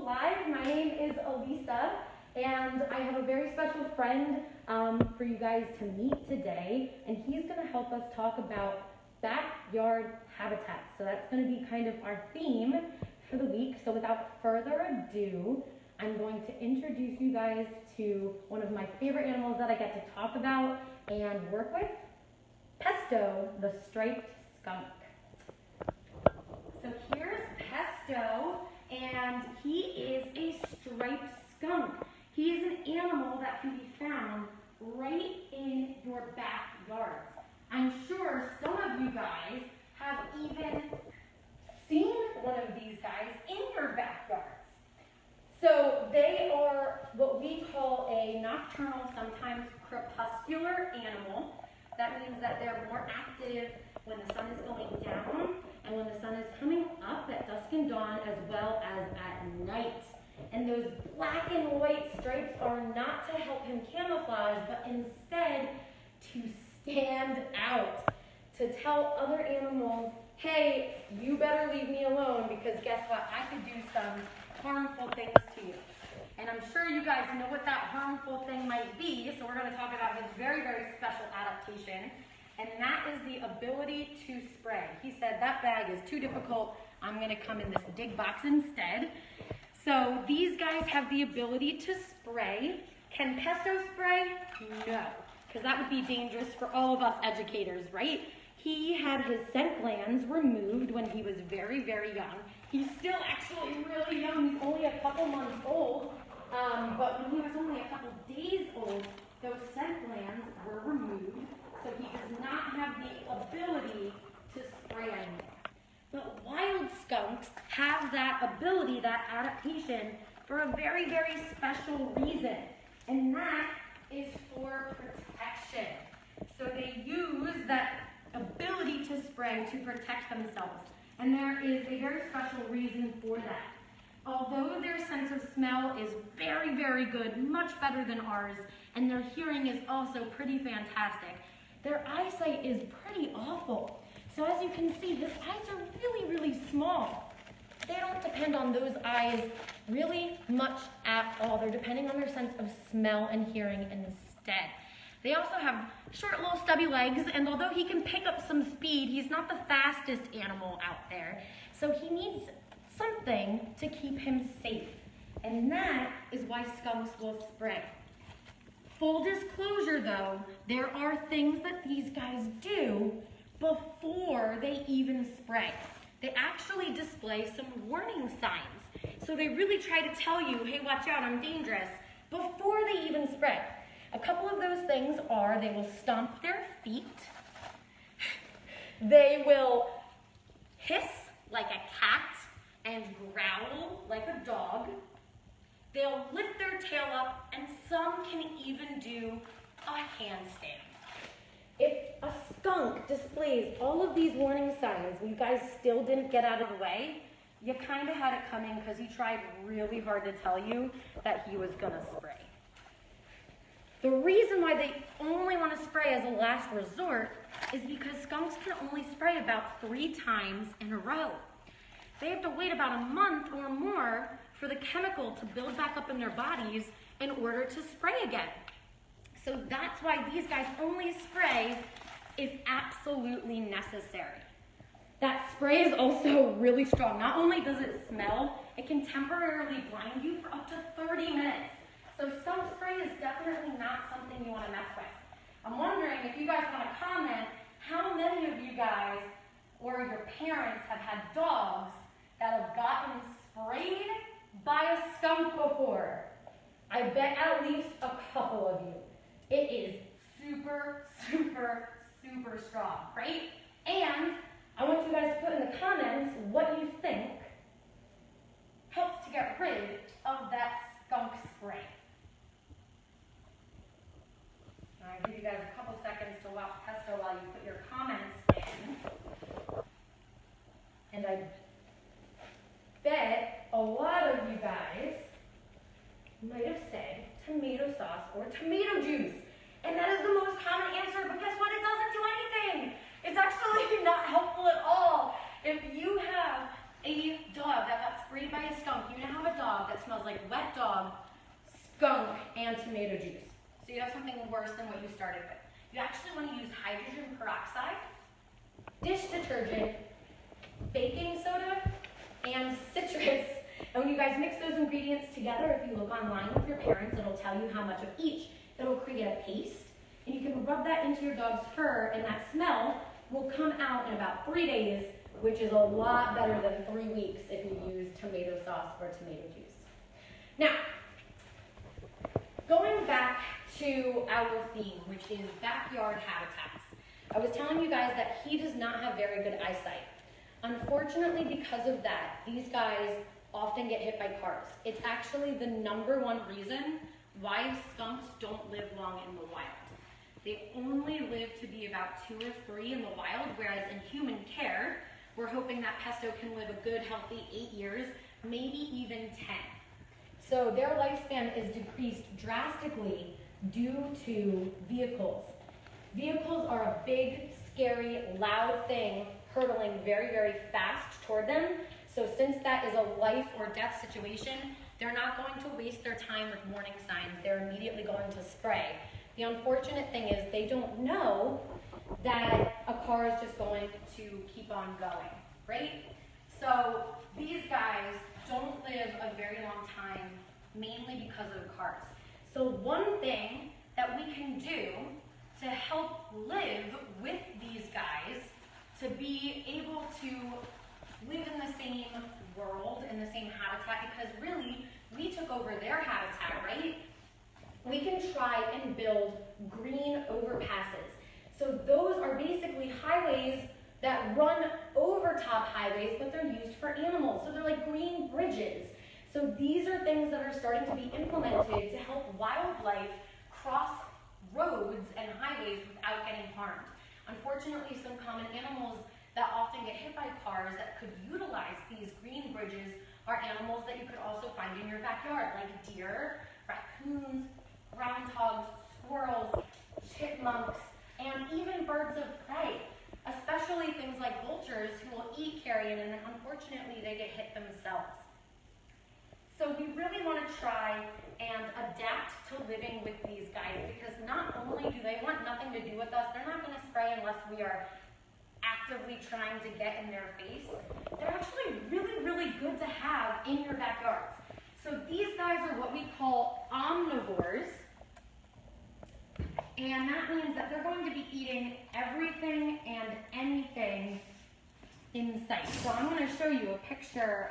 Live. My name is Elisa, and I have a very special friend for you guys to meet today, and he's going to help us talk about backyard habitat. So that's going to be kind of our theme for the week. So without further ado, I'm going to introduce you guys to one of my favorite animals that I get to talk about and work with, Pesto, the striped skunk. So here's Pesto, and he is a striped skunk. He is an animal that can be found right in your backyards. I'm sure some of you guys have even seen one of these guys in your backyards. So they are what we call a nocturnal, sometimes crepuscular animal. That means that they're more active when the sun is going down and when the sun is coming up at dusk and dawn, as well as at night. And those black and white stripes are not to help him camouflage, but instead to stand out, to tell other animals, hey, you better leave me alone, because guess what? I could do some harmful things to you. And I'm sure you guys know what that harmful thing might be, so we're going to talk about his very, very special adaptation, and that is the ability to spray. He said, that bag is too difficult, I'm going to come in this dig box instead. So these guys have the ability to spray. Can Pesto spray? No, because that would be dangerous for all of us educators, right? He had his scent glands removed when he was very, very young. He's still actually really young. He's only a couple months old. But when he was only a couple days old, those scent glands were removed. So he does not have the ability to spray anymore. But wild skunks have that ability, that adaptation, for a very, very special reason. And that is for protection. So they use that ability to spray to protect themselves. And there is a very special reason for that. Although their sense of smell is very, very good, much better than ours, and their hearing is also pretty fantastic, their eyesight is pretty awful. So as you can see, his eyes are really, really small. They don't depend on those eyes really much at all. They're depending on their sense of smell and hearing instead. They also have short little stubby legs, and although he can pick up some speed, he's not the fastest animal out there. So he needs something to keep him safe. And that is why skunks will spray. Full disclosure though, there are things that these guys do before they even spray. They actually display some warning signs. So they really try to tell you, hey, watch out, I'm dangerous, before they even spray. A couple of those things are they will stomp their feet, they will hiss like a cat and growl like a dog, they'll lift their tail up, and some can even do a handstand. If a skunk displays all of these warning signs and you guys still didn't get out of the way, you kind of had it coming, because he tried really hard to tell you that he was going to spray. The reason why they only want to spray as a last resort is because skunks can only spray about 3 times in a row. They have to wait about a month or more for the chemical to build back up in their bodies in order to spray again. So that's why these guys only spray if absolutely necessary. That spray is also really strong. Not only does it smell, it can temporarily blind you for up to 30 minutes. So skunk spray is definitely not something you want to mess with. I'm wondering if you guys want to comment how many of you guys or your parents have had dogs that have gotten sprayed by a skunk before. I bet at least a couple of you. It is super, super, super strong, right? And I want you guys to put in the comments what you think helps to get rid of that skunk spray. I'll give you guys a couple seconds to watch Pesto while you put your comments in. And I bet a lot of you guys might have said tomato sauce or tomato juice. And that is the most common answer, but guess what? It doesn't do anything. It's actually not helpful at all. If you have a dog that got sprayed by a skunk, you now have a dog that's smells like wet dog, skunk, and tomato juice. So you have something worse than what you started with. You actually want to use hydrogen peroxide, dish detergent, baking soda, and citrus. And when you guys mix those ingredients together, if you look online with your parents, it'll tell you how much of each. It'll create a paste, and you can rub that into your dog's fur, and that smell will come out in about 3 days, which is a lot better than 3 weeks if you use tomato sauce or tomato juice. Now, going back to our theme, which is backyard habitats. I was telling you guys that he does not have very good eyesight. Unfortunately, because of that, these guys often get hit by cars. It's actually the #1 reason why skunks don't live long in the wild. They only live to be about 2 or 3 in the wild, whereas in human care, we're hoping that Pesto can live a good, healthy 8 years, maybe even 10. So their lifespan is decreased drastically due to vehicles. Vehicles are a big, scary, loud thing hurtling very, very fast toward them. So since that is a life or death situation, they're not going to waste their time with warning signs. They're immediately going to spray. The unfortunate thing is they don't know that a car is just going to keep on going, right? So these guys don't live a very long time, mainly because of the cars. So one thing that we can do to help live with these guys, to be able to live in the same world, in the same habitat, because really, we took over their habitat, right? We can try and build green overpasses. So those are basically highways that run over top highways, but they're used for animals. So they're like green bridges. So these are things that are starting to be implemented to help wildlife cross roads and highways without getting harmed. Unfortunately, some common animals that often get hit by cars that could utilize these green bridges are animals that you could also find in your backyard, like deer, raccoons, groundhogs, squirrels, chipmunks, and even birds of prey, especially things like vultures who will eat carrion, and unfortunately they get hit themselves. So we really want to try and adapt to living with these guys, because not only do they want nothing to do with us, they're not going to spray unless we are actively trying to get in their face. They're actually really, really good to have in your backyards. So these guys are what we call omnivores, and that means that they're going to be eating everything and anything in sight. So I'm going to show you a picture,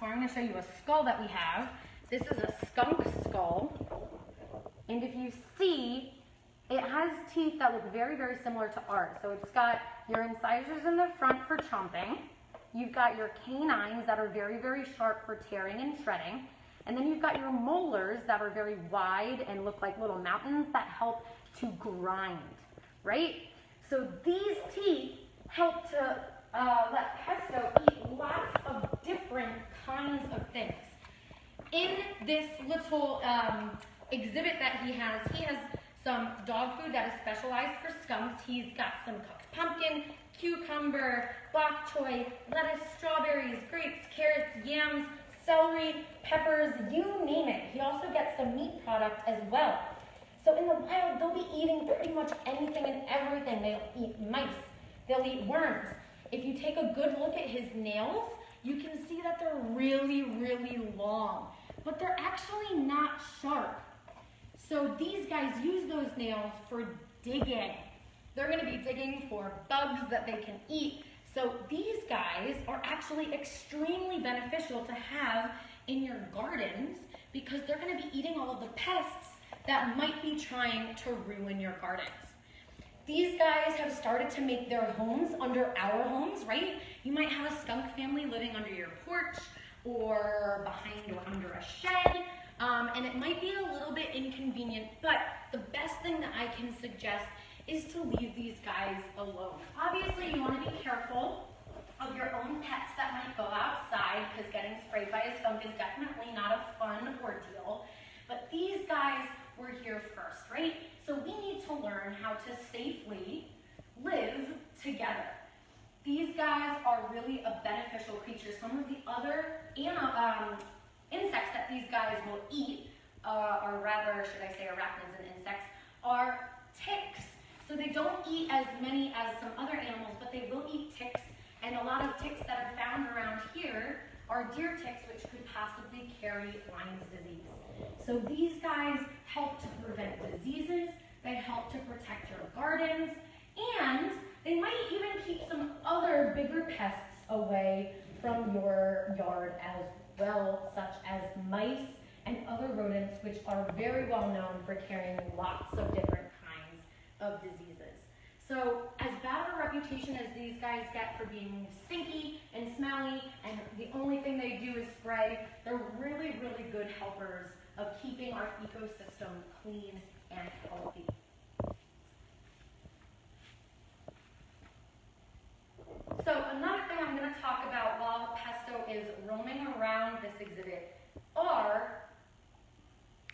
or I'm going to show you a skull that we have. This is a skunk skull, and if you see, it has teeth that look very, very similar to ours. So it's got your incisors in the front for chomping. You've got your canines that are very, very sharp for tearing and shredding. And then you've got your molars that are very wide and look like little mountains that help to grind, right? So these teeth help to let Pesto eat lots of different kinds of things. In this little exhibit that he has some dog food that is specialized for skunks. He's got some cooked pumpkin, cucumber, bok choy, lettuce, strawberries, grapes, carrots, yams, celery, peppers, you name it. He also gets some meat product as well. So in the wild, they'll be eating pretty much anything and everything. They'll eat mice, they'll eat worms. If you take a good look at his nails, you can see that they're really, really long, but they're actually not sharp. So these guys use those nails for digging. They're going to be digging for bugs that they can eat. So these guys are actually extremely beneficial to have in your gardens, because they're going to be eating all of the pests that might be trying to ruin your gardens. These guys have started to make their homes under our homes, right? You might have a skunk family living under your porch or behind or under a shed. And it might be a little bit inconvenient, but the best thing that I can suggest is to leave these guys alone. Obviously, you want to be careful of your own pets that might go outside, because getting sprayed by a skunk is definitely not a fun ordeal. But these guys were here first, right? So we need to learn how to safely live together. These guys are really a beneficial creature. Some of the other insects that these guys will eat, or rather, should I say arachnids and insects, are ticks. So they don't eat as many as some other animals, but they will eat ticks. And a lot of ticks that are found around here are deer ticks, which could possibly carry Lyme's disease. So these guys help to prevent diseases, they help to protect your gardens, and they might even keep some other bigger pests away from your yard as well, such as mice and other rodents, which are very well known for carrying lots of different kinds of diseases. So as bad a reputation as these guys get for being stinky and smelly, and the only thing they do is spray, they're really, really good helpers of keeping our ecosystem clean and healthy. So another thing I'm going to talk about while Pesto is roaming around this exhibit are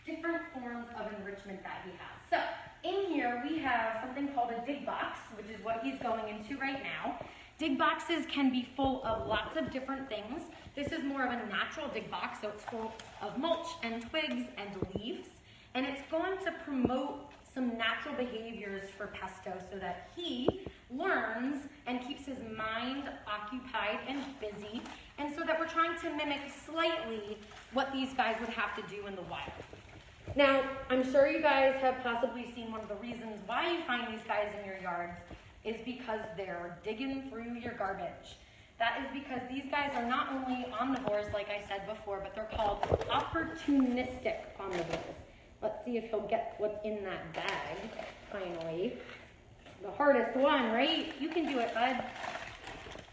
different forms of enrichment that he has. So in here we have something called a dig box, which is what he's going into right now. Dig boxes can be full of lots of different things. This is more of a natural dig box, so it's full of mulch and twigs and leaves, and it's going to promote some natural behaviors for Pesto so that he learns and keeps his mind occupied and busy, and so that we're trying to mimic slightly what these guys would have to do in the wild. Now, I'm sure you guys have possibly seen one of the reasons why you find these guys in your yards is because they're digging through your garbage. That is because these guys are not only omnivores, like I said before, but they're called opportunistic omnivores. Let's see if he'll get what's in that bag, finally. The hardest one, right? You can do it, bud.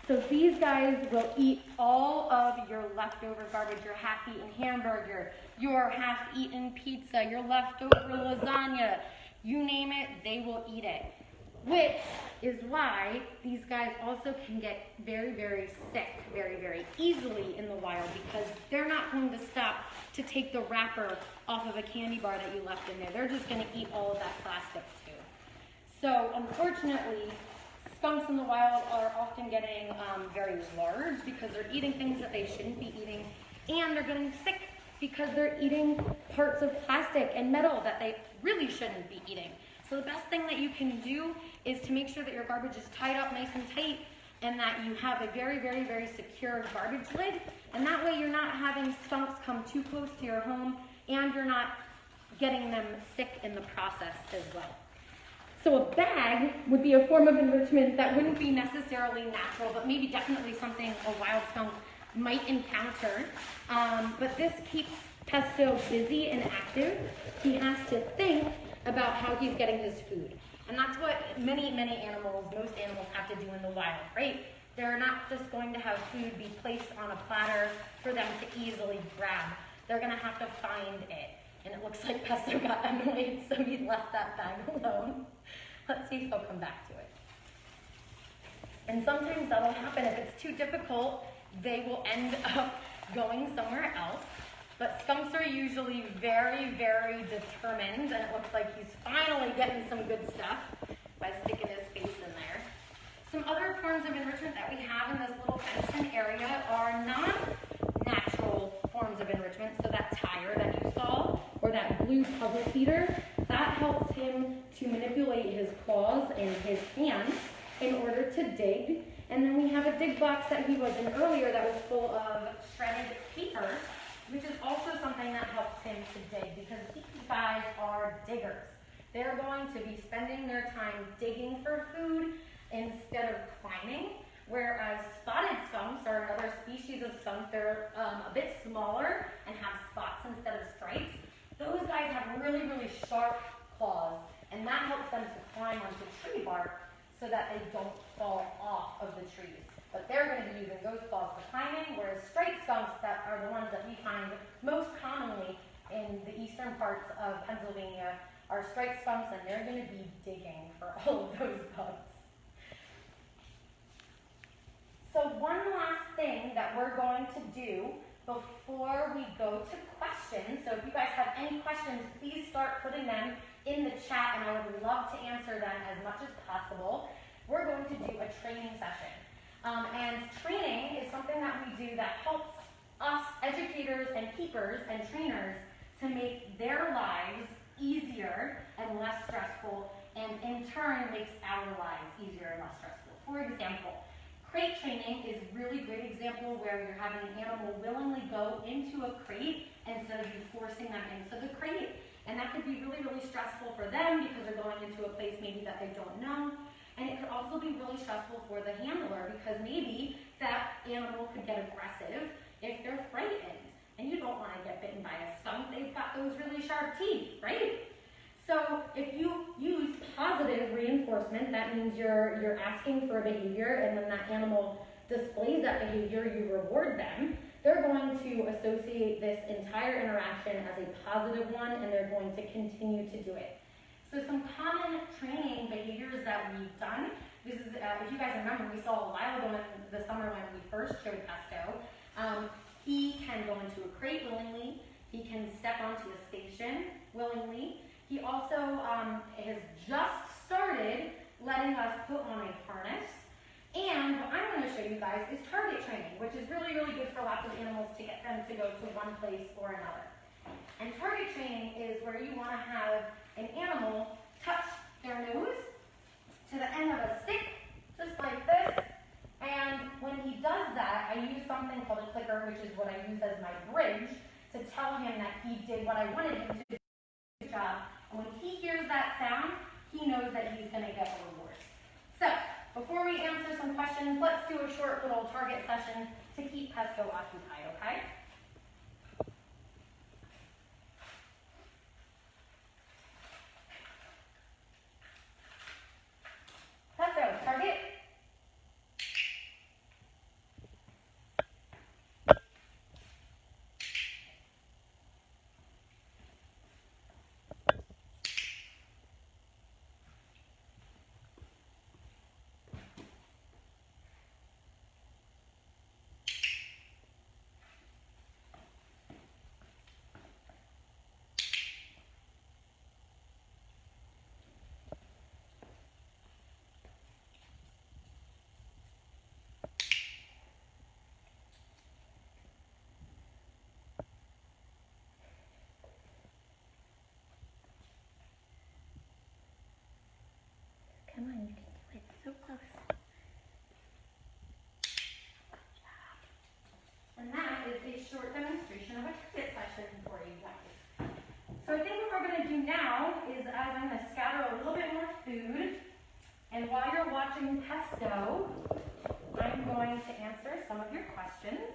So these guys will eat all of your leftover garbage, your half-eaten hamburger, your half-eaten pizza, your leftover lasagna, you name it, they will eat it. Which is why these guys also can get very, very sick very, very easily in the wild, because they're not going to stop to take the wrapper off of a candy bar that you left in there. They're just going to eat all of that plastic too. So unfortunately, skunks in the wild are often getting very large because they're eating things that they shouldn't be eating, and they're getting sick because they're eating parts of plastic and metal that they really shouldn't be eating. So the best thing that you can do is to make sure that your garbage is tied up nice and tight, and that you have a very, very, very secure garbage lid, and that way you're not having skunks come too close to your home, and you're not getting them sick in the process as well. So a bag would be a form of enrichment that wouldn't be necessarily natural, but maybe definitely something a wild skunk might encounter. But this keeps Pesto busy and active. He has to think about how he's getting his food. And that's what many, many animals, most animals have to do in the wild, right? They're not just going to have food be placed on a platter for them to easily grab. They're gonna have to find it. And it looks like Pesto got annoyed, so he left that bag alone. Let's see if he'll come back to it. And sometimes that'll happen. If it's too difficult, they will end up going somewhere else. But skunks are usually very, very determined, and it looks like he's finally getting some good stuff by sticking his face in there. Some other forms of enrichment that we have in this little fenced-in area are non-natural forms of enrichment. So that tire that you saw, or that blue puzzle feeder, that helps him to manipulate his claws and his hands in order to dig. And then we have a dig box that he was in earlier that was full of shredded paper, which is also something that helps him to dig, because these guys are diggers. They're going to be spending their time digging for food instead of climbing, whereas spotted skunks are another species of skunk. They're a bit smaller and have spots instead of stripes. Those guys have really, really sharp claws, and that helps them to climb onto tree bark so that they don't fall off of the trees. But they're going to be using those claws for climbing, whereas striped skunks that are the ones that we find most commonly in the eastern parts of Pennsylvania are striped skunks, and they're going to be digging for all of those bugs. So one last thing that we're going to do before we go to questions, so if you guys have any questions, please start putting them in the chat, and I would love to answer them as much as possible. We're going to do a training session. And training is something that we do that helps us educators and keepers and trainers to make their lives easier and less stressful, and in turn makes our lives easier and less stressful. For example, crate training is a really great example where you're having an animal willingly go into a crate instead of you forcing them into the crate. And that could be really, really stressful for them because they're going into a place maybe that they don't know. And it could also be really stressful for the handler because maybe that animal could get aggressive if they're frightened. And you don't want to get bitten by a skunk. They've got those really sharp teeth, right? So if you use positive reinforcement, that means you're asking for a behavior, and when that animal displays that behavior, you reward them. They're going to associate this entire interaction as a positive one, and they're going to continue to do it. So some common training behaviors that we've done, this is, if you guys remember, we saw a while ago in the summer when we first showed Pesto, he can go into a crate willingly, he can step onto a station willingly. He also has just started letting us put on a harness. And what I'm going to show you guys is target training, which is really, really good for lots of animals to get them to go to one place or another. And target training is where you want to have an animal touch their nose to the end of a stick, just like this. And when he does that, I use something called a clicker, which is what I use as my bridge, to tell him that he did what I wanted him to do. Good job. And when he hears that sound, he knows that he's going to get a reward. So, before we answer some questions, let's do a short little target session to keep Pesto occupied, okay? Pesto, target. Come on, you can do it. So close. Good job. And that is a short demonstration of a target session for you guys. So I think what we're going to do now is I'm going to scatter a little bit more food. And while you're watching Pesto, I'm going to answer some of your questions.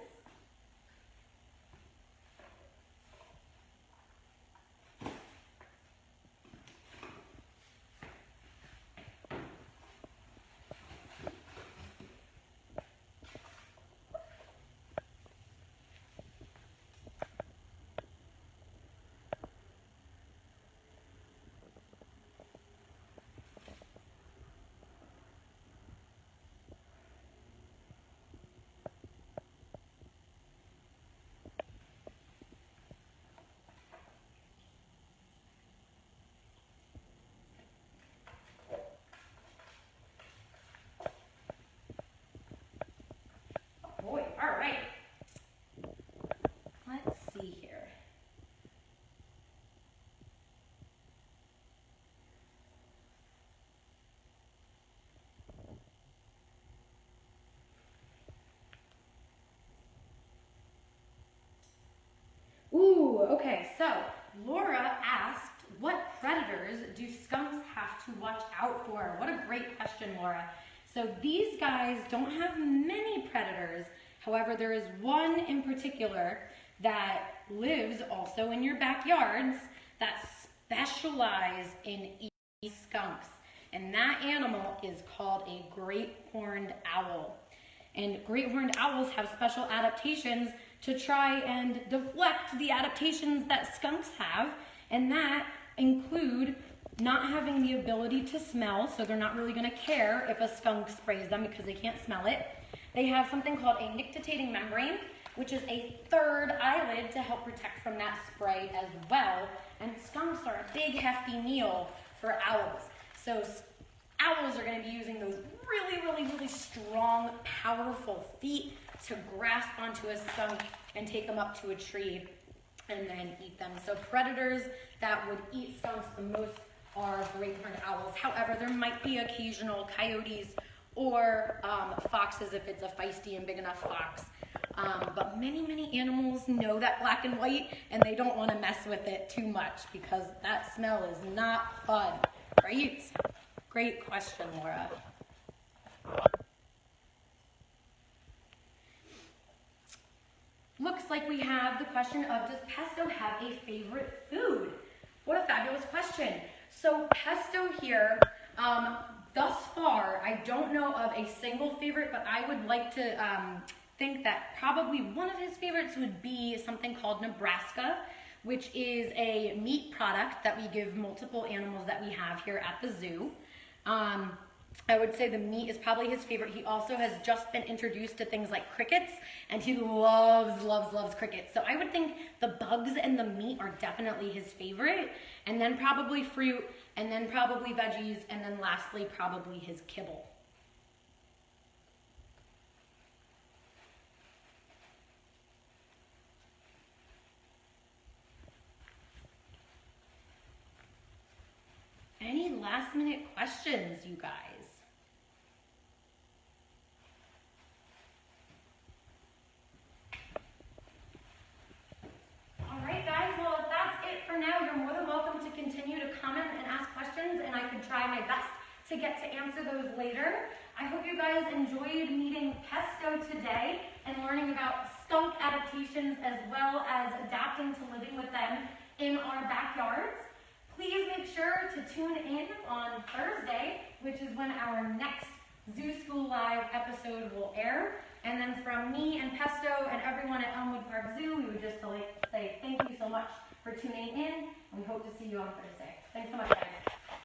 Boy, all right. Let's see here. Ooh, okay, so Laura asked, what predators do skunks have to watch out for? What a great question, Laura. So these guys don't have many predators. However, there is one in particular that lives also in your backyards that specialize in eating skunks. And that animal is called a great horned owl. And great horned owls have special adaptations to try and deflect the adaptations that skunks have. And that include not having the ability to smell, so they're not really going to care if a skunk sprays them because they can't smell it. They have something called a nictitating membrane, which is a third eyelid to help protect from that spray as well. And skunks are a big, hefty meal for owls. So owls are going to be using those really, really, really strong, powerful feet to grasp onto a skunk and take them up to a tree and then eat them. them. So predators that would eat skunks the most are great horned owls. However, there might be occasional coyotes or foxes if it's a feisty and big enough fox. But many animals know that black and white, and they don't want to mess with it too much because that smell is not fun, right? Great question, Laura. Looks like we have the question of, does Pesto have a favorite food? What a fabulous question. So Pesto here, thus far, I don't know of a single favorite, but I would like to think that probably one of his favorites would be something called Nebraska, which is a meat product that we give multiple animals that we have here at the zoo. I would say the meat is probably his favorite. He also has just been introduced to things like crickets, and he loves crickets. So I would think the bugs and the meat are definitely his favorite, and then probably fruit, and then probably veggies, and then lastly probably his kibble. Any last minute questions, you guys? All right, guys, well, if that's it for now, you're more than welcome to continue to comment and ask questions, and I could try my best to get to answer those later. I hope you guys enjoyed meeting Pesto today and learning about skunk adaptations as well as adapting to living with them in our backyards. Please make sure to tune in on Thursday, which is when our next Zoo School Live episode will air. And then from me and Pesto and everyone at Elmwood Park Zoo, we would just like to say thank you so much for tuning in, and we hope to see you on Thursday. Thanks so much, guys.